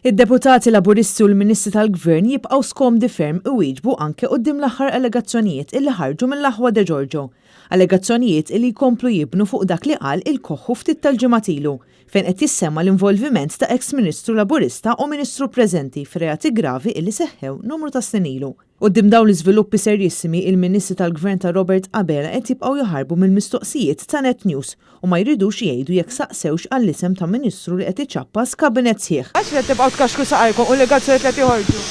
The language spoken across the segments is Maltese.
Id-deputati Laburisti u l-Ministri tal-Gvern jibqgħu skomdi ferm iwieġbu anke quddiem l-aħħar allegazzjonijiet illi ħarġu mill-Aħwa de Giorgio. Allegazzjonijiet illi jkomplu jibnu fuq dak li qal il-Koħħu ftit tal-ġimgħat ilu fejn qed jissemma l-involviment ta' ex-Ministru Laburista u Ministru preżenti f'reati gravi illi seħħew numru ta' snin ilu. Quddiem dawn l-iżviluppi serjissimi il-Ministri tal-Gvern ta' Robert Abela qed jibqgħu jaħarbu mill-mistoqsijiet ta' Net News u ma jridux jgħidu jekk saqsewx għall-isem ta' Ministru li qed iċappas kabinet sħiħ. Għax qed tibqgħu tkaxkru saqajkom u legazzjonijiet qed joħorġu.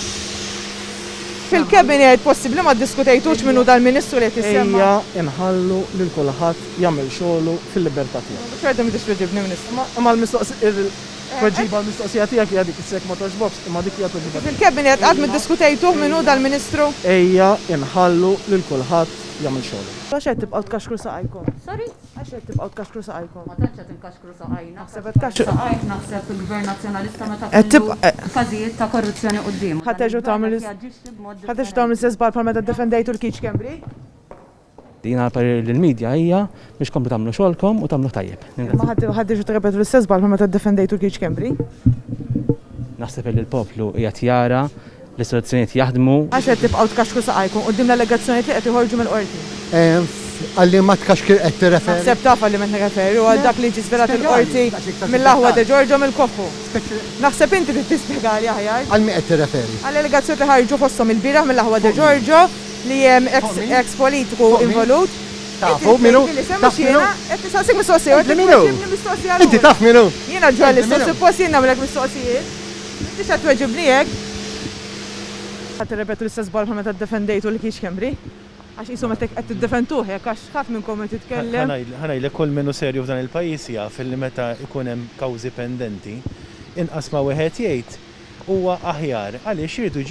Fil-kabinet possibbli ma ddiskutejtux minnu dal-Ministru li qed issemma. Ejja inħallu lil kulħadd jagħmel xogħlu fil-libertà tiegħu. Xorta mi tixreġibni Ministru. Imma l-mistoqsija tweġiba tiegħek hija dik is-sek motorx box, imma dik hija tweġiba. Fil-kabinet qatt middiskutejtuh minnu dal-Ministru. Ejja inħallu lil kulħadd jagħmel xogħlu. Għax qed tibqgħu tkaxkru saqajkom. Sorry? Għax qed tibqgħu tkaxkru saqajkom. Ma tantx qed inkaxkru saqajna. Naħseb il-Gvern Nazzjonalista meta kellu każijiet ta' korruzzjoni quddiem. Ħateġu tagħmlu istess bal bħal meta ddefendejtu l-Kiċ Kembri? Dina parir lill-medja hija biex komplu tagħmlu xogħolkom u tagħmlu tajjeb. Ma ħaddiex tirrepetu l-istess bal bħal meta ddefendejtu l-Kiċ Kembri? Naħseb li l-poplu qiegħed jara l-istituzzjonijiet jaħdmu. Għax qed tibqgħu tkaxkru saqajkom quddiem l-allegazzjonijiet li qed joħorġu mill-qorti. Għalli ma tkaxkir qed tirreferi. Naħseb taf għalli qed nirreferi u għal dak li ġi svelat il-qorti mill-Aħwa de Giorgio mill-Koħħu. Naħseb inti trid tispjegali aħjar. Għal min qed tirreferi? Għall-allegazzjonijiet li ħarġu fosthom il-bieraħ mill-Aħwa de Giorgio li hemm ex-politiku involut. Tafu minnu? Taf minnu? Qed tisaqsik mistoqsijiet. Inti taf minnu? Jiena ġurnalista, suppost jien nagħmlek mistoqsijiet. Inti x'qed tweġibni hekk? Qed tirrepetu l-istess bal bħal meta ddefendejtu l-Kiċ Kembri? Għax jisom qed tiddefenduh hekk għax ħadd minnkom qed titkellem. Ħanajlek kull minnu serju f'dan il-pajjiż jaf li meta ikun hemm kawżi pendenti, inqas ma wieħed jgħid huwa aħjar għaliex jridu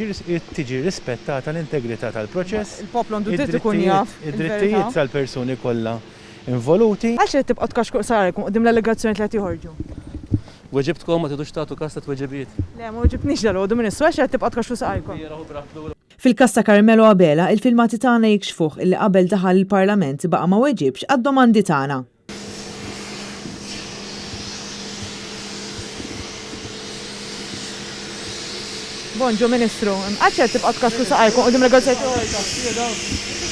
tiġi rispettata l-integrità tal-proċess. Il-poplu għandu dritt ikun jaf. Id-drittijiet tal-persuni kollha involuti. Għax qed tibqgħu tkaxkru saqajkom quddiem l-allegazzjonijiet li qed joħorġu. Weġibtkom ma tidux tagħtu każ ta' tweġibiet. Le ma weġibniex dal-għodu Ministru għax qed tibqgħu tkaxkru saqajkom. Fil-każ ta' Carmelo Abela, il-filmati tagħna jikxfuh illi qabel daħal il-Parlament baqa' ma weġibx għad-domandi tagħna. Bonġu Ministru, għax qed tibqgħu tkaxkru saqajkom quddiem l-allegazzjonijiet.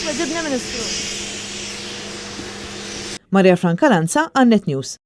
Weġibni Ministru. Maria Franca Lanza, Net News.